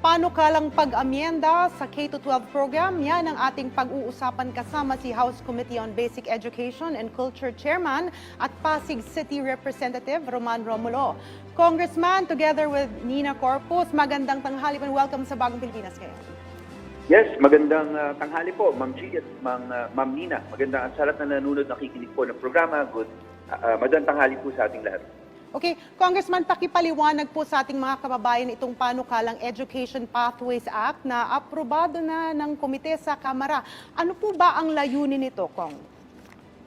panukalang pag-amyenda sa K-12 program. Yan ang ating pag-uusapan kasama si House Committee on Basic Education and Culture Chairman at Pasig City Representative Roman Romulo. Congressman, together with Nina Corpus, magandang tanghali and welcome sa Bagong Pilipinas kayo. Yes, magandang tanghali po, Ma'am G at Ma'am Nina. Magandang sa lahat na nanonood, nakikinig po ng programa. Magandang tanghali po sa ating lahat. Okay, Congressman, pakipaliwanag po sa ating mga kababayan itong panukalang Education Pathways Act na aprobado na ng komite sa Kamara. Ano po ba ang layunin nito, Kong?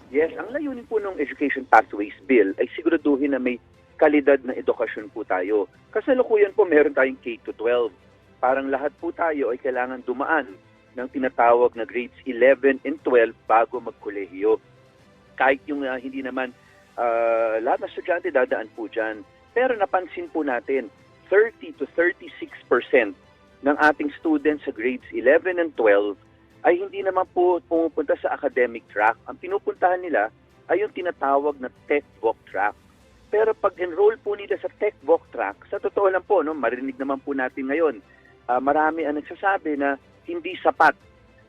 Yes, ang layunin po ng Education Pathways Bill ay siguraduhin na may kalidad na edukasyon po tayo. Kasalukuyan po meron tayong K-12. Parang lahat po tayo ay kailangan dumaan ng tinatawag na grades 11 and 12 bago magkolehiyo. Kahit yung hindi naman lahat ng estudyante dadaan po dyan. Pero napansin po natin, 30 to 36% ng ating students sa grades 11 and 12 ay hindi naman po pumupunta sa academic track. Ang pinupuntahan nila ay yung tinatawag na tech-voc track. Pero pag enroll po nila sa tech-voc track, sa totoo lang po, no, marinig naman po natin ngayon, marami ang nagsasabi na hindi sapat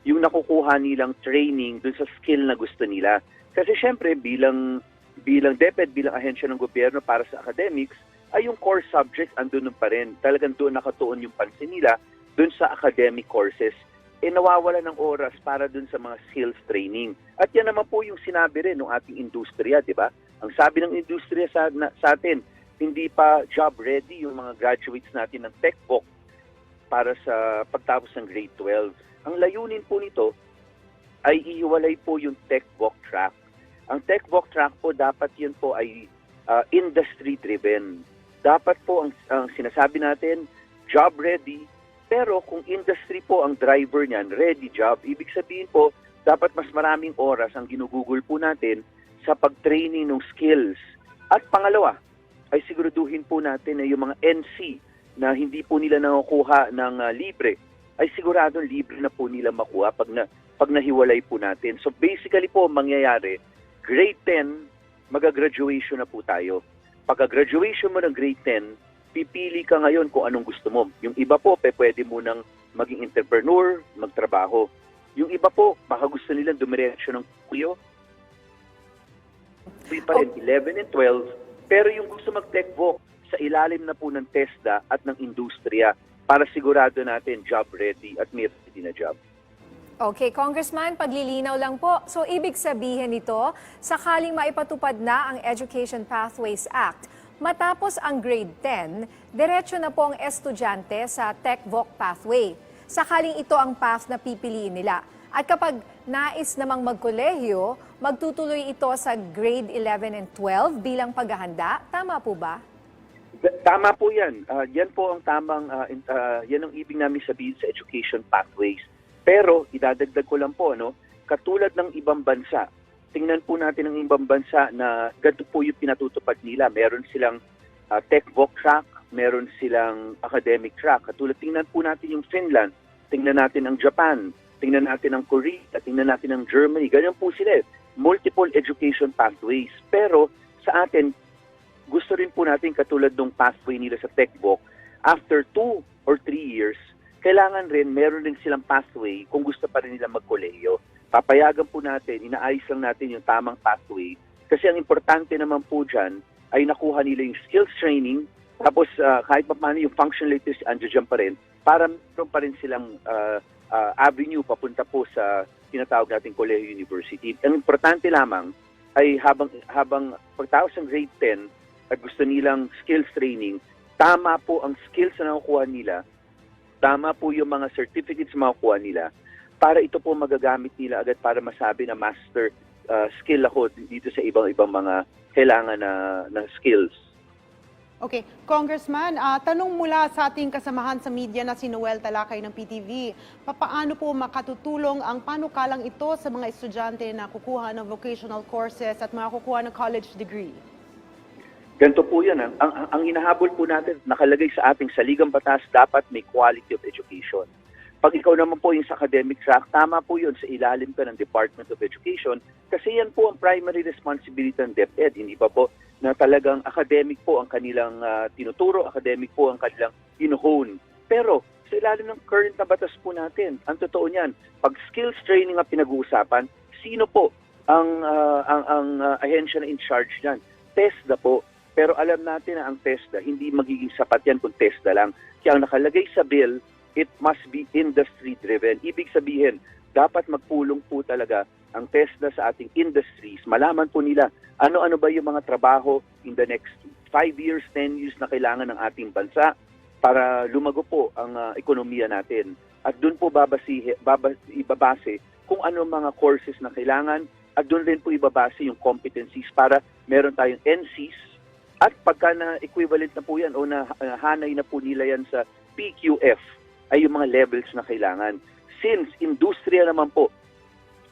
yung nakukuha nilang training dun sa skill na gusto nila. Kasi syempre bilang DepEd, bilang ahensya ng gobyerno para sa academics, ay yung core subjects andun pa rin. Talagang doon nakatuon yung pansin nila doon sa academic courses. Nawawala ng oras para doon sa mga skills training. At yan naman po yung sinabi rin ng ating industriya, di ba? Ang sabi ng industriya sa atin, hindi pa job ready yung mga graduates natin ng TechVoc para sa pagtapos ng grade 12. Ang layunin po nito ay ihiwalay po yung TechVoc track. Ang TechVoc track po, dapat yun po ay industry-driven. Dapat po ang sinasabi natin, job ready, pero kung industry po ang driver niyan, ready job, ibig sabihin po, dapat mas maraming oras ang ginugugol po natin sa pag-training ng skills. At pangalawa, ay siguraduhin po natin na yung mga NC na hindi po nila nakukuha ng libre, ay siguradong libre na po nila makuha pag nahiwalay po natin. So basically po, mangyayari, grade 10, mag-graduation na po tayo. Pagka-graduation mo ng grade 10, pipili ka ngayon kung anong gusto mo. Yung iba po, pwede mo nang maging entrepreneur, magtrabaho. Yung iba po, baka gusto nilang dumiretso ng kuyo. Pwede pa rin 11 and 12, pero yung gusto mag-TechVoc, sa ilalim na po ng TESDA at ng industriya para sigurado natin job ready at may ready na job. Okay, Congressman, paglilinaw lang po. So, ibig sabihin nito, sakaling maipatupad na ang Education Pathways Act, matapos ang grade 10, diretso na po ang estudyante sa TechVoc pathway. Sakaling ito ang path na pipiliin nila. At kapag nais namang magkolehiyo, magtutuloy ito sa grade 11 and 12 bilang paghahanda. Tama po ba? Tama po yan. Yan po ang tamang, yan ang ibig namin sabihin sa Education Pathways. Pero, idadagdag ko lang po, no, katulad ng ibang bansa, tingnan po natin ang ibang bansa na ganito po yung pinatutupad nila. Meron silang TechVoc track, meron silang academic track. Katulad, tingnan po natin yung Finland, tingnan natin ang Japan, tingnan natin ang Korea, tingnan natin ang Germany. Ganyan po sila. Multiple education pathways. Pero sa atin, gusto rin po natin katulad ng pathway nila sa TechVoc, after 2 or 3 years, kailangan rin, meron rin silang pathway kung gusto pa rin nila magkolehiyo. Papayagan po natin, inaayos lang natin yung tamang pathway. Kasi ang importante naman po dyan ay nakuha nila yung skills training, tapos kahit pa paano yung functional literacy, andyan pa rin, para meron pa rin silang avenue papunta po sa tinatawag nating Colegio University. Ang importante lamang ay habang pagtapos ng grade 10 at gusto nilang skills training, tama po ang skills na nakukuha nila, tama po yung mga certificates na makukuha nila para ito po magagamit nila agad para masabi na master skill ako dito sa ibang mga kailangan na skills. Okay, Congressman, tanong mula sa ating kasamahan sa media na si Noel Talakay ng PTV, papaano po makatutulong ang panukalang ito sa mga estudyante na kukuha ng vocational courses at mga kukuha ng college degree? Ganito po yan. Ang hinahabol po natin, nakalagay sa ating saligang batas, dapat may quality of education. Pag ikaw naman po yung sa academic track, tama po yun, sa ilalim ka ng Department of Education, kasi yan po ang primary responsibility ng DepEd. Hindi pa po na talagang academic po ang kanilang tinuturo, academic po ang kanilang in-hone. Pero sa ilalim ng current na batas po natin. Ang totoo niyan, pag skills training ang pinag-uusapan, sino po ang ahensya na in charge niyan? TESDA po. Pero alam natin na ang TESDA, hindi magiging sapat yan kung TESDA lang. Kaya ang nakalagay sa bill, it must be industry-driven. Ibig sabihin, dapat magpulong po talaga ang TESDA sa ating industries. Malaman po nila ano-ano ba yung mga trabaho in the next 5 years, 10 years na kailangan ng ating bansa para lumago po ang ekonomiya natin. At doon po ibabase kung ano mga courses na kailangan at doon rin po ibabase yung competencies para meron tayong NCs at pagka na equivalent na po yan o nahanay na po nila yan sa PQF ay yung mga levels na kailangan. Since industriya naman po,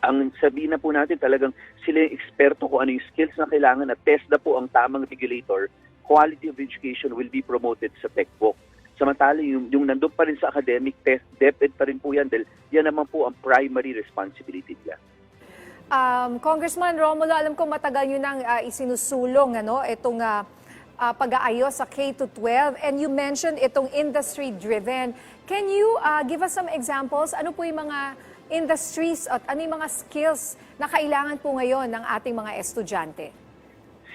ang sabihin na po natin talagang sila yung eksperto kung ano yung skills na kailangan at TESDA po ang tamang regulator, quality of education will be promoted sa TechVoc. Samantala, yung nandun pa rin sa academic test, DepEd pa rin po yan dahil yan naman po ang primary responsibility nila. Congressman Romulo, alam ko matagal nyo nang isinusulong itong pag-aayos sa K-12 and you mentioned itong industry-driven. Can you give us some examples? Ano po yung mga industries at ano yung mga skills na kailangan po ngayon ng ating mga estudyante?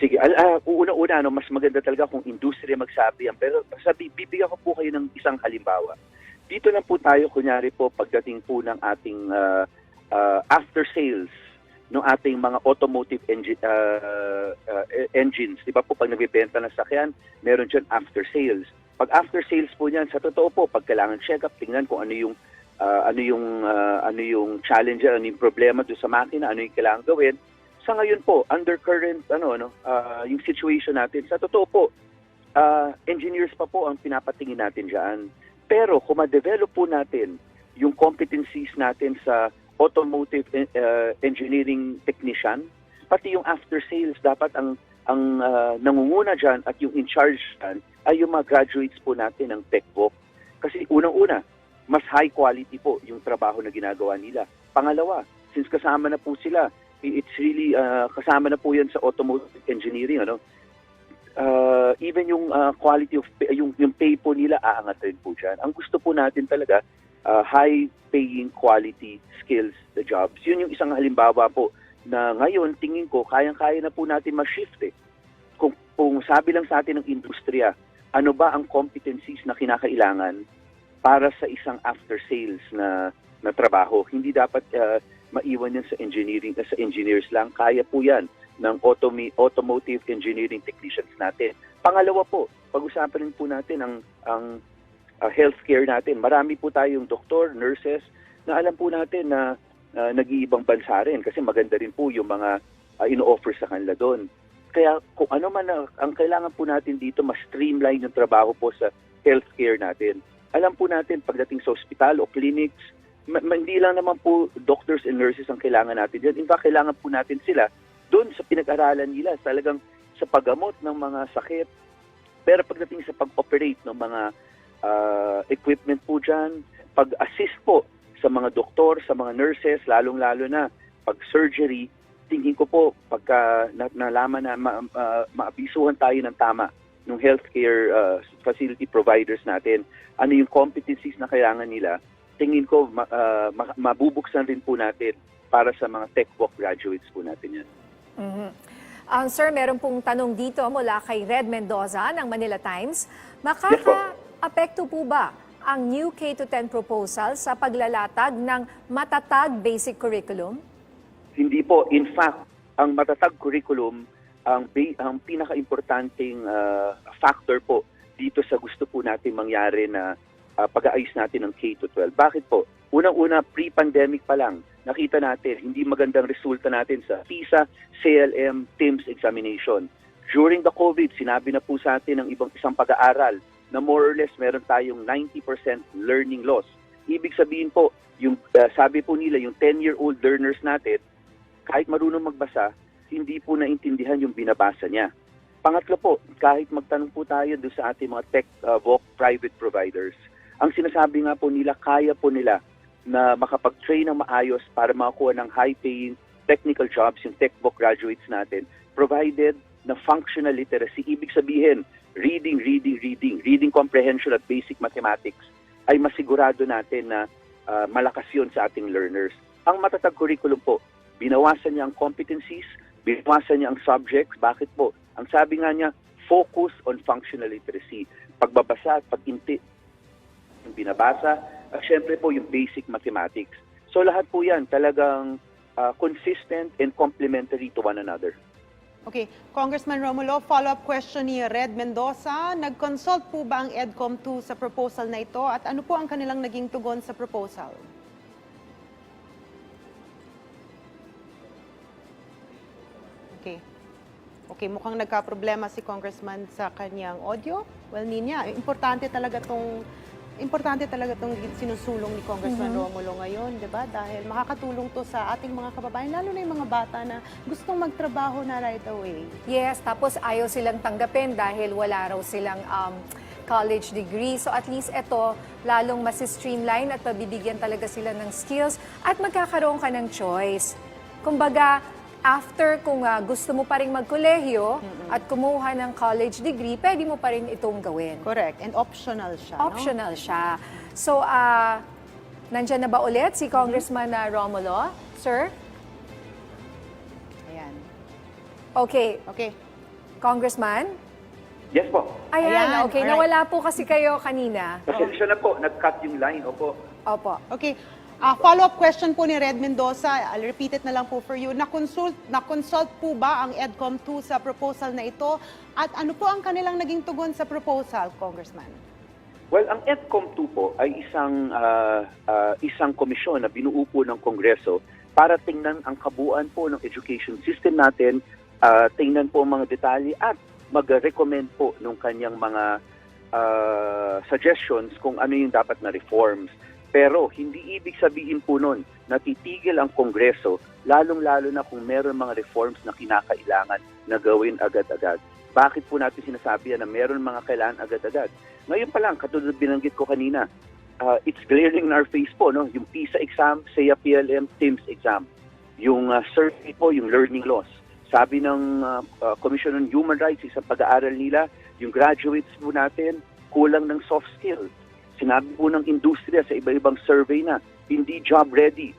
Sige, una-una, mas maganda talaga kung industriya magsabi yan. Pero bibigyan ko po kayo ng isang halimbawa. Dito lang po tayo, kunyari po, pagdating po ng ating after-sales, ng ating mga automotive engines. Di ba po, pag nagbibenta ng sakyan, meron dyan after-sales. Pag after-sales po niyan, sa totoo po, pag kailangan check-up, tingnan kung ano yung challenge, ano yung problema doon sa makina, ano yung kailangan gawin. Sa ngayon po, under current yung situation natin, sa totoo po, engineers pa po ang pinapatingin natin diyan. Pero kung ma-develop po natin yung competencies natin sa automotive engineering technician, pati yung after sales, dapat ang nangunguna diyan at yung in charge diyan ay yung mga graduates po natin ng TechVoc. Kasi unang-una, mas high quality po yung trabaho na ginagawa nila. Pangalawa, since kasama na po sila, it's really kasama na po yan sa automotive engineering, even yung quality of pay, yung pay po nila aangat rin po diyan. Ang gusto po natin talaga high paying quality skills the jobs. Yun yung isang halimbawa po na ngayon tingin ko kayang-kaya na po natin ma-shift Kung sabi lang sa atin ng industriya, ano ba ang competencies na kinakailangan para sa isang after sales na trabaho. Hindi dapat maiwan yan sa engineering, sa engineers lang. Kaya po yan ng automotive engineering technicians natin. Pangalawa po, pag-usapan rin po natin ang healthcare natin. Marami po tayong doktor, nurses, na alam po natin na nag-iibang bansa rin kasi maganda rin po yung mga ino-offer sa kanila doon. Kaya kung ano man ang kailangan po natin dito, mas streamline yung trabaho po sa healthcare natin. Alam po natin pagdating sa ospital o clinics, hindi lang naman po doctors and nurses ang kailangan natin dyan. In fact, kailangan po natin sila doon sa pinag-aralan nila, talagang sa paggamot ng mga sakit. Pero pagdating sa pag-operate ng mga equipment po dyan, pag-assist po sa mga doktor, sa mga nurses, lalong-lalo na pag-surgery, tingin ko po pagka nalaman na maabisuhan tayo ng tama ng healthcare facility providers natin, ano yung competencies na kailangan nila, tingin ko mabubuksan rin po natin para sa mga TechVoc graduates po natin yan. Mm-hmm. Sir, meron pong tanong dito mula kay Red Mendoza ng Manila Times. Makaka-apekto po ba ang new K-10 proposal sa paglalatag ng matatag basic curriculum? Hindi po. In fact, ang matatag curriculum, ang pinaka-importanting factor po dito sa gusto po natin mangyari na pag-aayos natin ng K-12. Bakit po? Unang-una, pre-pandemic pa lang, nakita natin hindi magandang resulta natin sa PISA, CLM, TIMSS examination. During the COVID, sinabi na po sa atin ng isang pag-aaral na more or less meron tayong 90% learning loss. Ibig sabihin po, yung sabi po nila, yung 10-year-old learners natin, kahit marunong magbasa, hindi po naintindihan yung binabasa niya. Pangatlo po, kahit magtanong po tayo doon sa ating mga TechVoc private providers, ang sinasabi nga po nila, kaya po nila na makapag-train ng maayos para makakuha ng high-paying technical jobs yung TechVoc graduates natin, provided na functional literacy. Ibig sabihin, reading comprehension at basic mathematics ay masigurado natin na malakas yun sa ating learners. Ang matatag curriculum po, binawasan niya ang competencies, binawasan niya ang subjects. Bakit po? Ang sabi nga niya, focus on functional literacy. Pagbabasa at pag-inti, yung binabasa, at syempre po yung basic mathematics. So lahat po yan talagang consistent and complementary to one another. Okay, Congressman Romulo, follow-up question ni Red Mendoza. Nag-consult po ba ang EDCOM 2 sa proposal na ito at ano po ang kanilang naging tugon sa proposal? Okay. Okay, mukhang nagka-problema si Congressman sa kanyang audio. Well, Ninya, importante talaga tong sinusulong ni Congressman Romulo ngayon, 'di ba? Dahil makakatulong 'to sa ating mga kababayan, lalo na yung mga bata na gustong magtrabaho na right away. Yes, tapos ayaw silang tanggapin dahil wala raw silang college degree. So at least ito, lalong mas-streamline at mabibigyan talaga sila ng skills at magkakaroon ka ng choice. Kumbaga, after kung gusto mo pa rin magkolehiyo at kumuha ng college degree, pwede mo pa rin itong gawin. Correct. And optional siya, no? Optional siya. So, nandyan na ba ulit si Congressman Romulo? Sir? Ayan. Okay. Okay. Congressman? Yes po. Ayan, okay. alright. Nawala po kasi kayo kanina. Pasensya na po, nag-cut yung line. Opo. Opo. Okay. Follow-up question po ni Red Mendoza. I'll repeat it na lang po for you. Na-consult po ba ang EDCOM 2 sa proposal na ito? At ano po ang kanilang naging tugon sa proposal, Congressman? Well, ang EDCOM 2 po ay isang komisyon na binuo po ng Kongreso para tingnan ang kabuuan po ng education system natin, tingnan po ang mga detalye at mag-recommend po ng kanyang mga suggestions kung ano yung dapat na reforms. Pero hindi ibig sabihin po nun na titigil ang Kongreso, lalong-lalo na kung meron mga reforms na kinakailangan na gawin agad-agad. Bakit po natin sinasabi na meron mga kailangan agad-agad? Ngayon pa lang, katulad binanggit ko kanina, it's glaring in our face po, no? Yung PISA exam, SEA PLM, TIMSS exam. Yung survey po, yung learning loss. Sabi ng Commission on Human Rights, isang pag-aaral nila, yung graduates po natin, kulang ng soft skills. Sinabi po ng industriya sa iba-ibang survey na hindi job ready.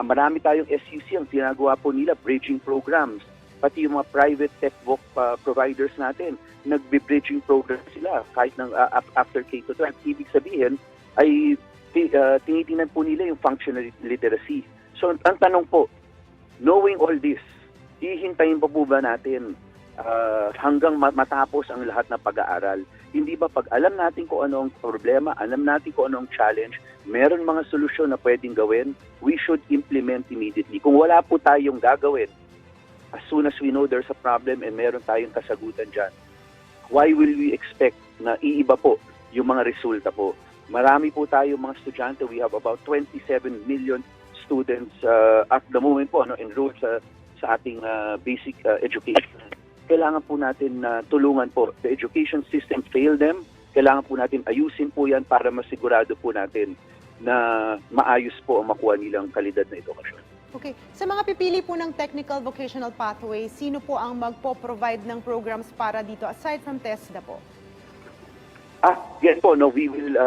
Marami tayong SUC ang ginagawa po nila, bridging programs. Pati yung mga private textbook providers natin, nagbe-bridging program sila kahit ng after K-12. Ibig sabihin ay tinitingnan po nila yung functional literacy. So ang tanong po, knowing all this, hihintayin pa po ba natin hanggang matapos ang lahat ng pag-aaral? Hindi ba pag alam natin kung ano ang problema, alam natin kung ano ang challenge, meron mga solusyon na pwedeng gawin, we should implement immediately. Kung wala po tayong gagawin, as soon as we know there's a problem and meron tayong kasagutan dyan, why will we expect na iiba po yung mga resulta po? Marami po tayong mga estudyante. We have about 27 million students at the moment po enrolled sa ating basic education. Kailangan po natin tulungan po. The education system failed them. Kailangan po natin ayusin po yan para masigurado po natin na maayos po ang makuha nilang kalidad na edukasyon. Okay. Sa mga pipili po ng technical vocational pathway, sino po ang magpo-provide ng programs para dito aside from TESDA po? Yan po. No, we will,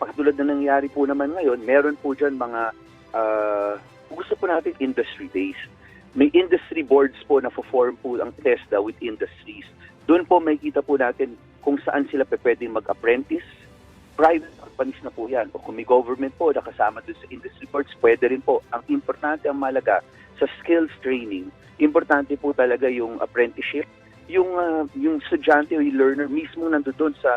pagtulad na nangyari po naman ngayon, meron po dyan mga, gusto po natin industry-based. May industry boards po na form po ang TESDA with industries. Doon po makikita po natin kung saan sila pwedeng mag-apprentice. Private companies na po yan. O kung may government po nakasama doon sa industry boards, pwede rin po. Ang importante, ang malaga, sa skills training, importante po talaga yung apprenticeship. Yung estudyante o yung learner mismo nandoon sa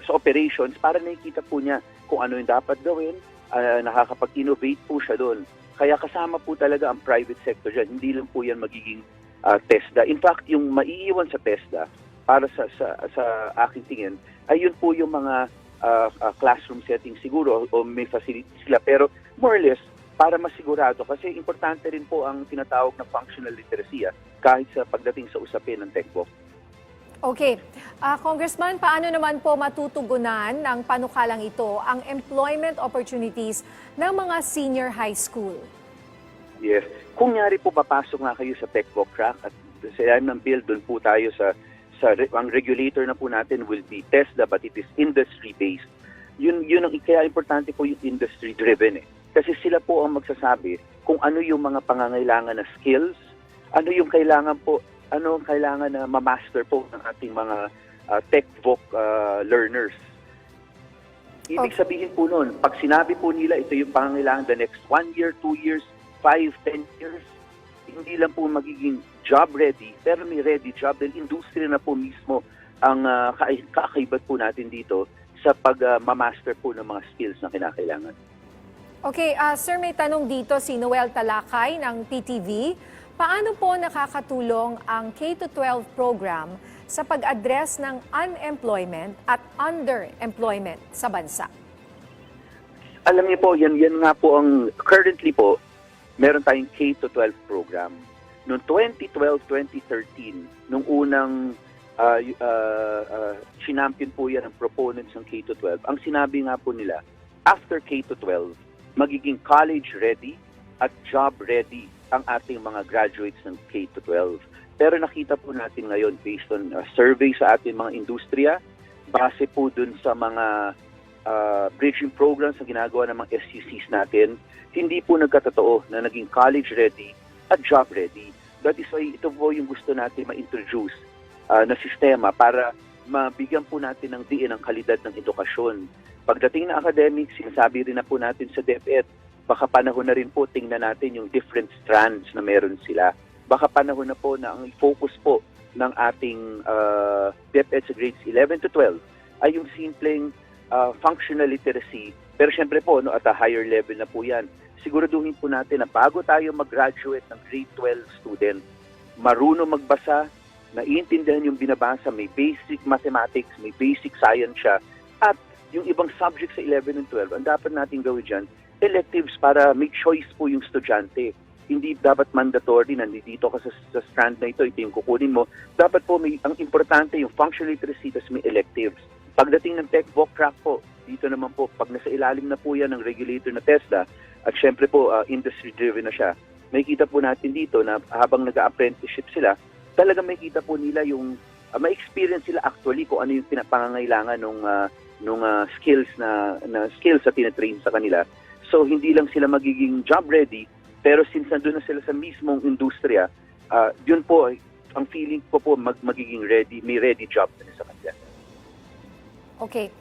operations para nakikita po niya kung ano yung dapat gawin, nakakapag-innovate po siya doon. Kaya kasama po talaga ang private sector dyan. Hindi lang po yan magiging TESDA. In fact, yung maiiwan sa TESDA, para sa aking tingin, ay yun po yung mga classroom setting siguro o may facilities sila. Pero more or less, para masigurado, kasi importante rin po ang tinatawag na functional literacy kahit sa pagdating sa usapin ng TECBOC. Okay. Congressman, paano naman po matutugunan ng panukalang ito ang employment opportunities ng mga senior high school? Yes. Kung nyari po papasok nga kayo sa TECBOC track at sa ilalim ng bill, doon po tayo sa ang regulator na po natin will be TESDA, but it is industry-based. Yun ang kaya importante po yung industry-driven. Kasi sila po ang magsasabi kung ano yung mga pangangailangan na skills, ano yung kailangan na ma-master po ng ating mga tech-voc learners. Ibig sabihin po nun, pag sinabi po nila ito yung pangangailangan the next 1 year, 2 years, 5, 10 years, hindi lang po magiging job ready, pero may ready job dahil industry na po mismo ang kakaibat po natin dito sa pag-master po ng mga skills na kinakailangan. Okay, sir, may tanong dito si Noel Talakay ng PTV. Paano po nakakatulong ang K-12 program sa pag-address ng unemployment at underemployment sa bansa? Alam niyo po, yan nga po ang currently po, meron tayong K-12 program. Noong 2012-2013, nung unang sinampion po yan ang proponents ng K-12, ang sinabi nga po nila, after K-12, magiging college ready at job ready ang ating mga graduates ng K-12. Pero nakita po natin ngayon based on survey sa ating mga industriya, base po dun sa mga bridging programs na ginagawa ng mga SUCs natin, hindi po nagkatotoo na naging college ready at job ready. That is why ito po yung gusto natin ma-introduce na sistema para mabigyan po natin ng diin ang kalidad ng edukasyon. Pagdating na academics, sinasabi rin na po natin sa DepEd, baka panahon na rin po tingnan natin yung different strands na meron sila. Baka panahon na po na ang focus po ng ating DepEd sa grades 11 to 12 ay yung simpleng functional literacy. Pero syempre po, at a higher level na po yan, siguraduhin po natin na bago tayo mag-graduate ng grade 12 student, marunong magbasa, naiintindihan yung binabasa, may basic mathematics, may basic science siya, at yung ibang subjects sa 11 and 12, ang dapat natin gawin dyan, electives para make choice po yung estudyante. Hindi dapat mandatory, nandito ka sa strand na ito yung kukunin mo. Dapat po, ang importante yung functional literacy, tas may electives. Pagdating ng tech-voc track po, dito naman po, pag nasa ilalim na po yan ng regulator na TESDA, at syempre po, industry-driven na siya, may kita po natin dito na habang nag-apprenticeship sila, talagang may kita po nila yung, may experience sila actually kung ano yung pinapangangailangan nung skills na skills na tinatrain sa kanila. So, hindi lang sila magiging job ready, pero since nandun na sila sa mismong industriya, yun po, ang feeling ko po magiging ready, may ready job na sa kanila. Okay.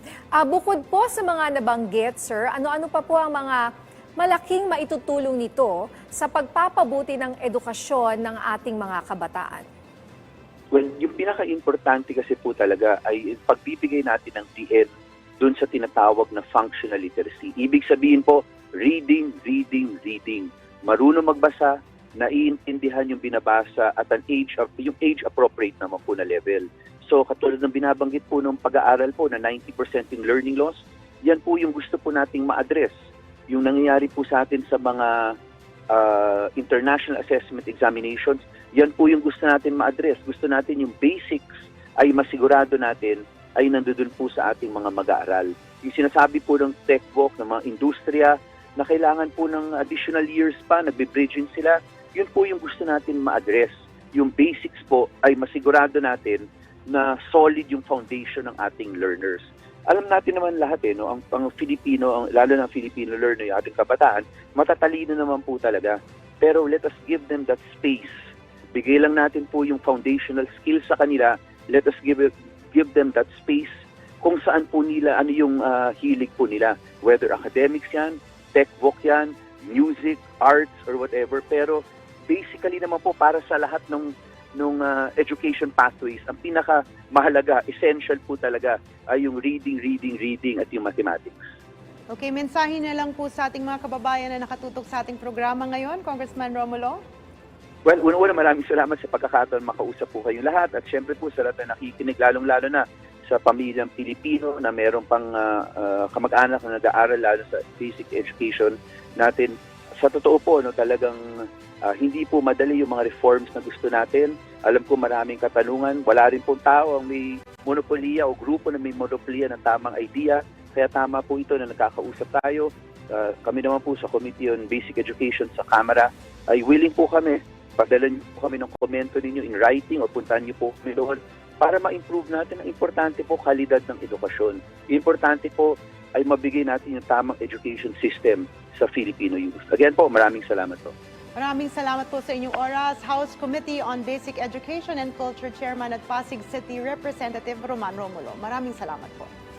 Bukod po sa mga nabanggit, sir, ano-ano pa po ang mga malaking maitutulong nito sa pagpapabuti ng edukasyon ng ating mga kabataan? Well, yung pinaka-importante kasi po talaga ay pagbibigay natin ng DN dun sa tinatawag na functional literacy. Ibig sabihin po, reading. Marunong magbasa, naiintindihan yung binabasa at yung age appropriate naman po na level. So katulad ng binabanggit po ng pag-aaral po na 90% in learning loss, yan po yung gusto po nating ma-address. Yung nangyayari po sa atin sa mga international assessment examinations, yan po yung gusto natin ma-address. Gusto natin yung basics ay masigurado natin ay nandoon po sa ating mga mag-aaral. Yung sinasabi po ng tech-voc, ng mga industriya, na kailangan po ng additional years pa, nagbe-bridging sila, yun po yung gusto natin ma-address. Yung basics po ay masigurado natin na solid yung foundation ng ating learners. Alam natin naman lahat no, ang Filipino, lalo na Filipino learner, yung ating kabataan, matatalino naman po talaga. Pero let us give them that space. Bigay lang natin po yung foundational skills sa kanila. Let us give them that space kung saan po nila, ano yung hilig po nila. Whether academics yan, tech-voc yan, music, arts, or whatever. Pero basically naman po para sa lahat ng education pathways, ang pinaka-mahalaga, essential po talaga ay yung reading at yung mathematics. Okay, mensahe na lang po sa ating mga kababayan na nakatutok sa ating programa ngayon, Congressman Romulo. Well, una-una maraming salamat sa pagkakataon makausap po kayong lahat at syempre po sa lahat na nakikinig, lalong-lalo na sa pamilyang Pilipino na meron pang kamag-anak na nag-aaral lalo sa basic education natin. Sa totoo po, talagang hindi po madali yung mga reforms na gusto natin. Alam ko maraming katanungan. Wala rin pong tao ang may monopolya o grupo na may monopolya ng tamang idea. Kaya tama po ito na nagkakausap tayo. Kami naman po sa Committee on Basic Education sa Kamara ay willing po kami. Padala niyo po kami ng komento ninyo in writing o puntahan niyo po kami doon para ma-improve natin. Ang importante po, kalidad ng edukasyon. Importante po ay mabigay natin yung tamang education system sa Filipino youth. Again po, maraming salamat po. Maraming salamat po sa inyong oras. House Committee on Basic Education and Culture Chairman at Pasig City Representative Roman Romulo. Maraming salamat po.